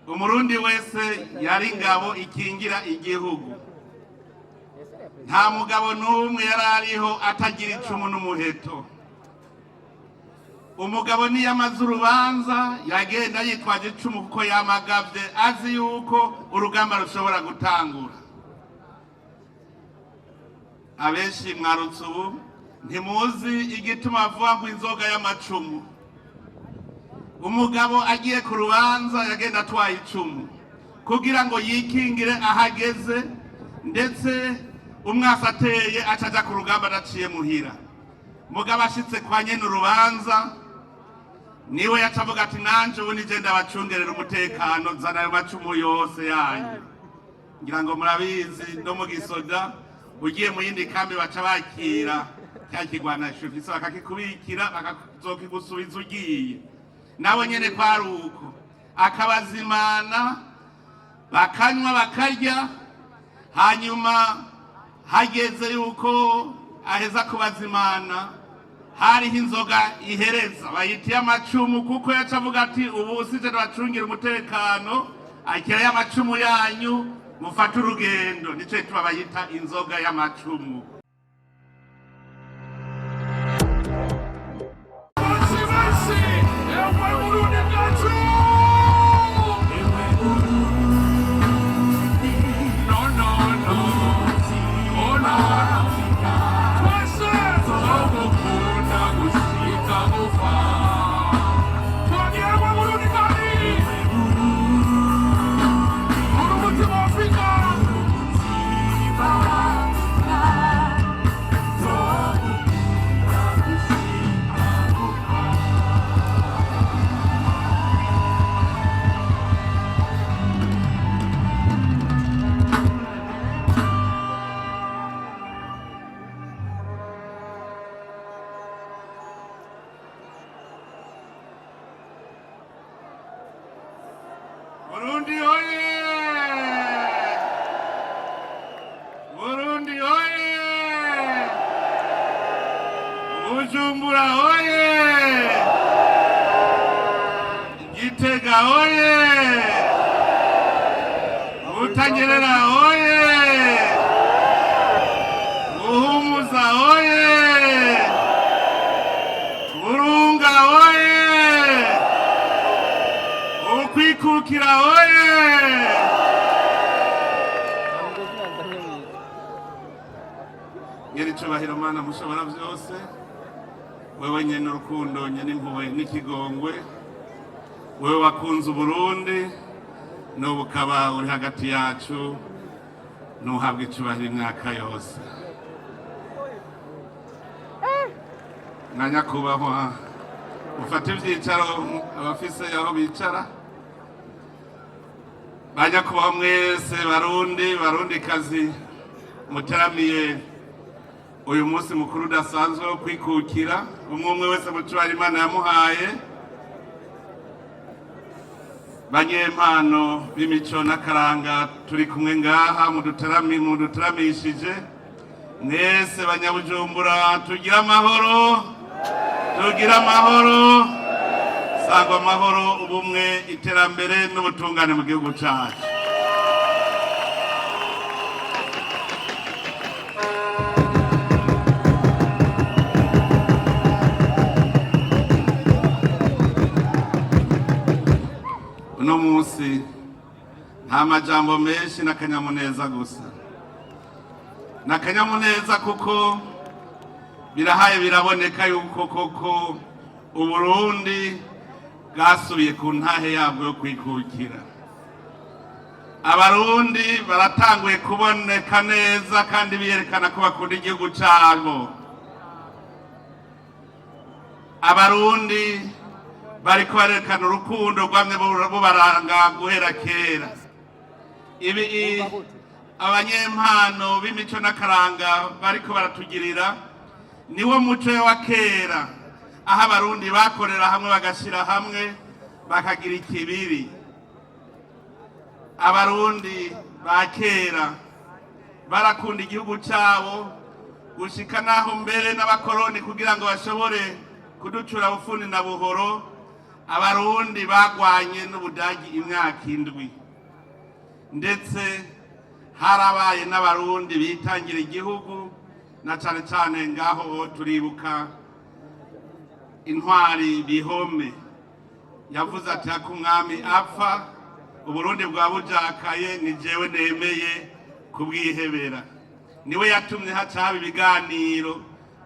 umurundi wese yari ingabo ikingira igihugu. Nta mugabo n'umwe yari ariho atagira icumu n'umuheto. Umugabo niyamaze urubanza yagenda yitwaje icumu kuko yamagavye azi yuko urugamba rushobora gutangura. Abenshi mwarutse ubu ntimuzi igituma avuga ngo inzoga y'amacumu. Umugabo agiye ku rubanza yagenda atwaye icumu kugira ngo yikingire ahageze, ndetse umwasi ateye acaja ku rugamba adaciye muhira. Mugabo ashitse kwa nyene urubanza niwe yacavuga ati nanje ubu nije ndabacungerera umutekano, zana ayo macumu yose yanyu. Ngira ngo murabizi no mu gisoda ugiye mu yindi kambi baca bakira cya kigwanisho gisa bakakikubikira bakazokigusubiza ugiye. Nawe nyene kwari uko akabazimana bakanywa bakarya, hanyuma hageze yuko aheza kubazimana hariho inzoga ihereza bayitiye amacumu, kuko yacavuga ati ubu sije ndabacungira umutekano, akira y'amacumu yanyu mufata urugendo. Nico tuba bayita inzoga y'amacumu. Burundi oye! Burundi oye! Bujumbura oye! Gitega oye! Butanyerera oye! Buhumuza oye! Burunga oye! Kurikirana oye! Ngeri cyubahiro Mana mushobora byose, wewe nyene urukundo nyene impuhwe n'ikigongwe, wewe wakunze Uburundi n'ubu ukaba uri hagati yacu, ntuhabwe icyubahiro imyaka yose. Nyakubahwa ufate ivyicaro abafise aho bicara. Banyakubahwa mwese Barundi kazi mutaramiye uyu munsi mukuru udasanzwe wo kwikukira, umwe wese mucubara Imana yamuhaye. Banyempano b'imico n'akaranga turi kumwe ngaha muduteramishije mwese banyabujumbura, tugira amahoro, tugira amahoro, sangwa amahoro, ubumwe, iterambere n'ubutungane mu gihugu cyacu. Uno munsi nta majambo menshi n'akanyamuneza gusa. N'akanyamuneza kuko birahaye biraboneka yuko koko Uburundi bwasubiye ku ntahe yabwo yo kwikukira. Abarundi baratanguye kuboneka neza kandi biyerekana ko bakunda igihugu cyabo. Abarundi bariko barerekana urukundo rwamwe bubaranga guhera kera. Ibi abanyempano b'imico n'akaranga bariko baratugirira niwo muco wa kera, aho Abarundi bakorera hamwe bagashira hamwe bakagira ikibiri. Abarundi ba kera barakunda igihugu cyabo gushika naho mbere n'abakoroni kugira ngo bashobore kuducura bufundi na buhoro Abarundi bagwanye n'Ubudagi imyaka 7 ndetse harabaye n'Abarundi bitangira igihugu na cane cane ngaho turibuka intwari Bihome yavuze ati ko umwami apfa Uburundi bwa bujakaye ni jewe nemeye kubwihebera. Niwe yatumye hacaba ibiganiro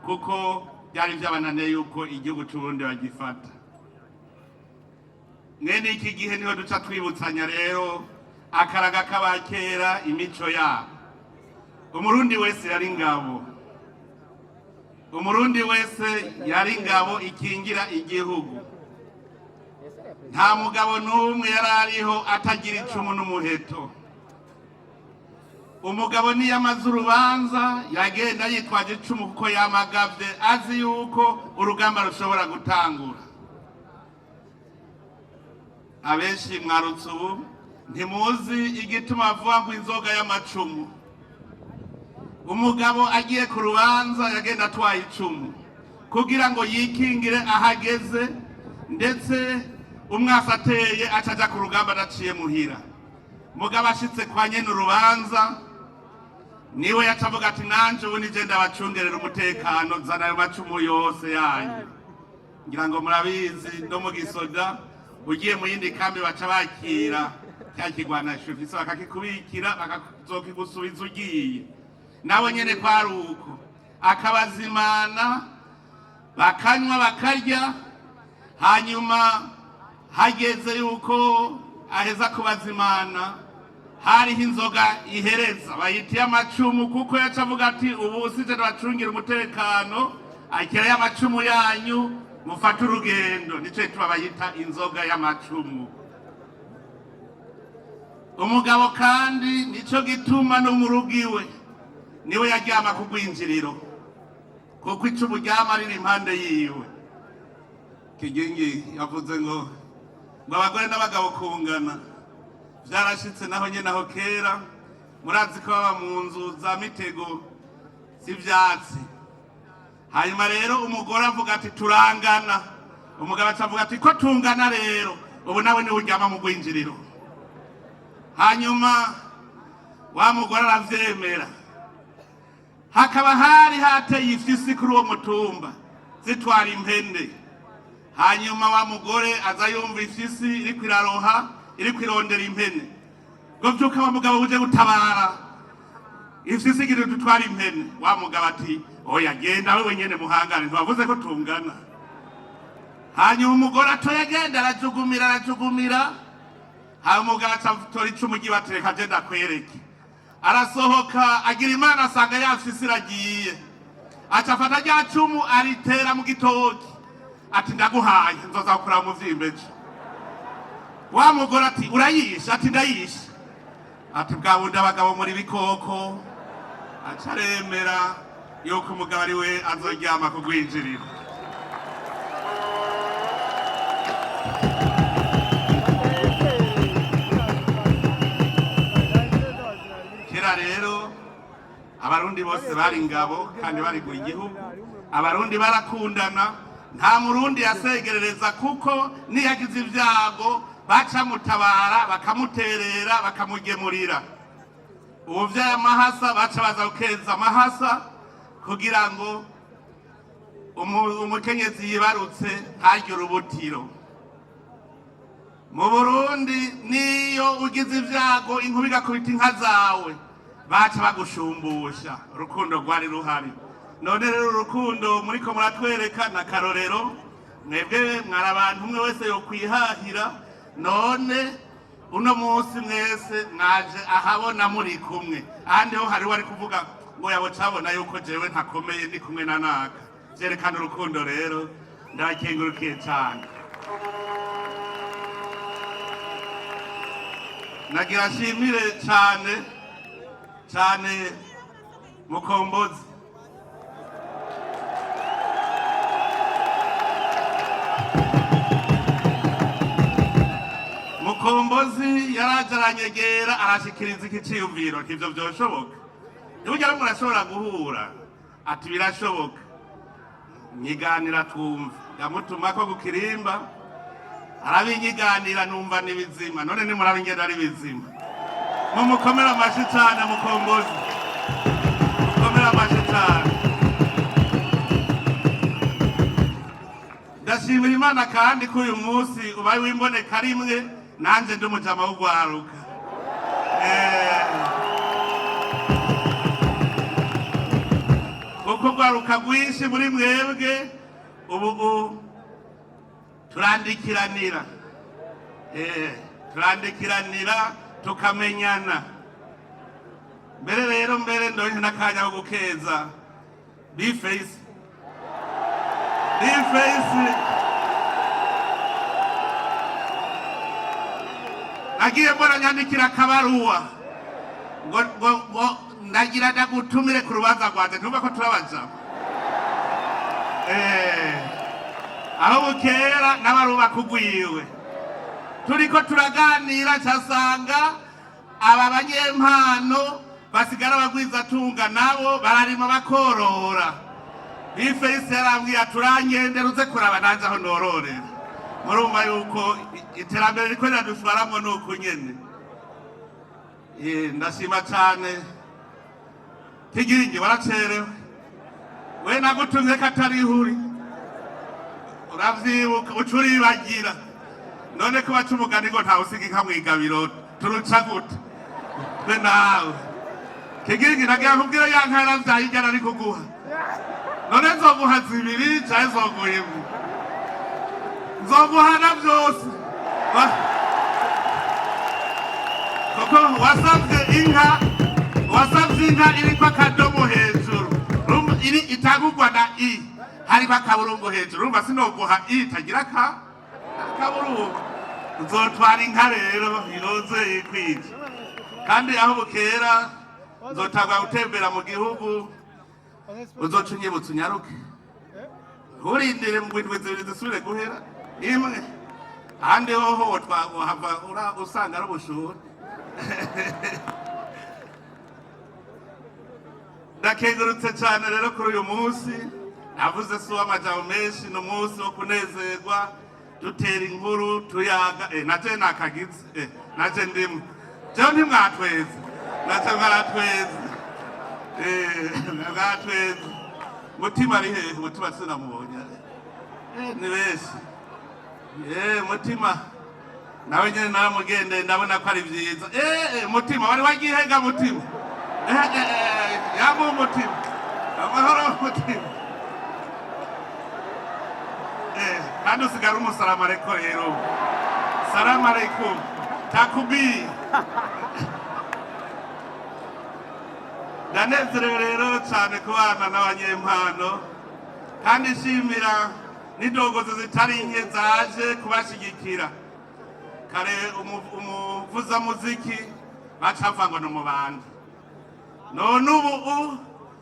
kuko byari byabananiye yuko igihugu cy'Uburundi bagifata. Mwene iki gihe niho duca twibutsanya rero akaraga k'abakera imico yabo. Umurundi wese yari ngabo. Umurundi wese yari ngabo ikingira igihugu. Nta mugabo n'umwe yarariho atagira icumu n'umuheto. Umugabo ni yamaze urubanza yagenda yitwaje icumu kuko yamagavye azi yuko urugamba rushobora gutangura. Abenshi mwarutse ubu ntimuzi igituma avuga ngo inzoga y'amacumu. Umugabo agiye ku rubanza yagenda atwaye icumu kugira ngo yikingire ahageze ndetse umwasa ateye acaja ku rugamba adaciye muhira. Mugabo ashitse kwa nyene urubanza niwe yacavuga ati nanje ubu nije ndabacungerera umutekano zana ayo macumu yose yanyu. Ngira ngo murabizi no mu gisoda ugiye mu yindi kambi baca bakira cya kigwanasho ufise bakakikubikira bakazokigusubiza ugiye. Nawe nyene kwari uko akabazimana bakanywa bakarya hanyuma hageze yuko aheza kubazimana hariho inzoga ihereza bayitiye amacumu kuko yacavuga ati ubu sije ndabacungira umutekano akira y'amacumu yanyu mufata urugendo. Nico gituma bayita inzoga y'amacumu. Umugabo kandi nico gituma no mu rugiwe niwe yaryama ku rwinjiriro kuko icumu ryama riri impande yiwe. Kigingi yavuze ngo abagore n'abagabo kungana vyarashitse naho nyene aho kera. Murazi ko baba mu nzu za mitego z'ivyatsi. Hanyuma rero umugore avuga ati turangana. Umugabo acavuga ati ko tungana rero ubu nawe ni uryama mu rwinjiriro. Hanyuma wa mugore aravyemera. Hakaba hari hateye ifisi kuri uwo mutumba zitwara impende. Hanyuma wa mugore aza yumva ifisi iri kwiraroha iri kwirondera impene. Ngo vyuka wa mugabo uje gutabara. Ifisi iri dutwara impene. Wa mugabo ati oya genda wewe nyene muhangane ntiwavuze ko tungana. Hanyuma umugore atoya genda arajugumira. Hanyuma umugabo acatora icumu gibatereka je ndakwereke. Arasohoka agira Imana asanga yafisi iragiye. Acafata rya cumu aritera mu gitoki. Ati ndaguhaye nzoza gukura mu vyimbeje. Wa mugore ati urayisha? Ati ndayisha. Ati bwa bundi abagabo muri bikoko. Acaremera yuko umugabo ari we azoryama ku rwinjiriro. Kera rero Abarundi bose bari ngabo kandi bari ku igihugu. Abarundi barakundana. Nta murundi yasegerereza kuko niyagize ivyago baca mutabara bakamuterera bakamugemurira. Ubuvyaye amahasa baca baza gukeza amahasa kugira ngo umukenyezi yibarutse ntarye urubutiro. Mu Burundi niyo ugize ivyago inkuba igakubita inka zawe baca bagushumbusha. Urukundo rwari ruhari. None rero urukundo muriko muratwereka na karorero. Mwebwe mwari abantu umwe wese yo kwihahira. None uno munsi mwese mwaje ahabona muri kumwe. Ahandi ho hari wari kuvuga ngo yabo cabona yuko jewe ntakomeye ndi kumwe na naka. Vyerekana urukundo rero ndakengurukiye cyane. Nagira shimire cyane Mukombozi. Mukombozi yaraje aranyegera arashikiriza iki ciyumviro kivyo vyoshoboka. Nibujya murashobora guhura ati birashoboka. Nyiganira twumva. Yamutuma ko gukirimba arabinyiganira numva ni bizima, none nimurabingenda ari bizima. Mumukomera amashi cyane mukombozi, mukomera amashi cyane. Ndashimira Imana kandi ko uyu munsi ubaye wimboneka rimwe nanje ndi umujama w'ugwaruka. Uko gwaruka rwinshi muri mwebwe ubu turandikiranira, turandikiranira tukamenyana. Mbere rero ndonke n'akanya ko gukeza Bface agiye mbona nyandikira akabaruwa ngo ndagira ndagutumire ku rubanza rwanje, ntumva ko turabaja aho bukera n'abaruba kugwiwe turiko turaganira casanga aba banyempano basigara bagwiza tunga nabo bararima bakorora. Bface yarambwiye turangendera uze kuraba nanje aho nororera. Murumva yuko iterambere riko riradutwaramwo nuko nyene. Ndashima cyane Kigingi waracerewe, we nagutumye katarihuri uravyibuka ucuribagira, none ko baca umugani ngo ntawusiga inka mwigabiro turuca gute twe nawe. Kigingi nagira nkubwira ya nka yaravyaye igana ari kuguha, none nzoguha zibiri canke nzoguha imwe? Nzoguhana vyose kuko wasavye inka iriko akadomo hejuru, iri itagurwa na i hariko akaburungu hejuru, urumva sinoguha i itagira akaburungu. Nzotwara inka rero iroze yikwije, kandi aho bukera nzotagwa gutembera mu gihugu, uzoca unyibutsa unyaruke, urindire mu ndwi zibiri zisubire guhera imwe, ahandi hoho twagohava usanga ari ubushuhe. Ndakengurutse cyane rero kuri uyu munsi, navuze si uw'amajambo menshi, ni umunsi wo kunezerwa dutera inkuru tuyaga. Naje nakagize naje ndimo jewe ntimwatweze, naje mwaratweze, mwaratweze. Mutima ari hehe? Mutima sinamubonye, ni benshi. Mutima nawe nyene naramugende ndabona ko ari vyiza. Mutima wari wagihega mutima? Yamu mutima, amahoro mutima. Kandi usigara umusalamu alaikum rero. Salamu alaikum. Takubi. Ndanezerewe rero cyane kubana n'abanyempano, kandi shimira n'indongozi zitari nke zaje kubashigikira. Kare umuvuza muziki bacavangwa no mu bandi, none ubu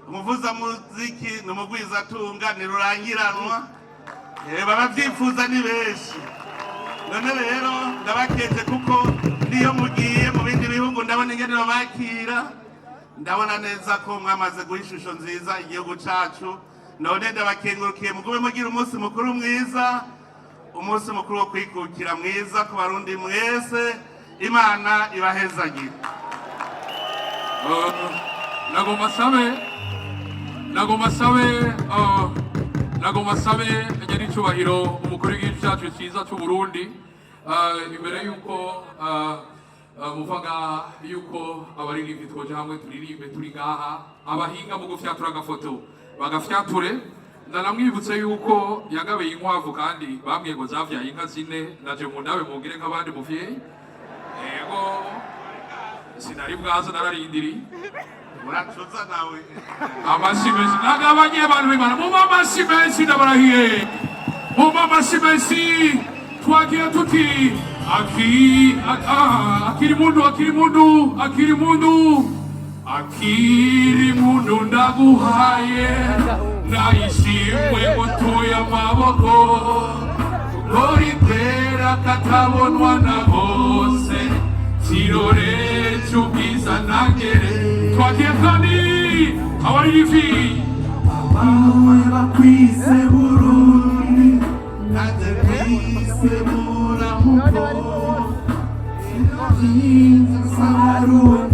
umuvuza muziki n'umugwiza tunga nirurangiranwa, babavyifuza ni benshi. None rero ndabakeje kuko niyo mugiye mu bindi bihugu ndabona ingene babakira, ndabona neza ko mwamaze guha ishusho nziza igihugu cacu. None ndabakengurukiye mugume mugira umunsi mukuru mwiza, umunsi mukuru wo kwikukira mwiza ku Barundi mwese. Imana ibahezagire. Nagomba sabe nyari cyubahiro umukuru w'igihugu cyacu cyiza cy'u Burundi, imbere yuko muvaga yuko abaririmbi twoje hamwe turirimbe turi ngaha, abahinga mu gufyatura agafoto bagafyature. Ndanamwibutse yuko yagabiye inkwavu kandi bamwe ngo zavyaye inka zine, naje mu nawe mugire nk'abandi muvyeyi. Yego sinari bwazo nararindiri uracuza nawe. Amasimensi nagabanye abantu b'Imana, mu amasimensi ndabarahiye, mu amasimensi twagiye tuti akiri mundu ndaguhaye, nayishimwe mutuye amaboko, ngori kwera katabonwa na bose, kirore cy'ubwiza nagere. Twagiye kandi abaririmbi abawe bakwise Burundi, naje kwise Burundi. byiza Abarundi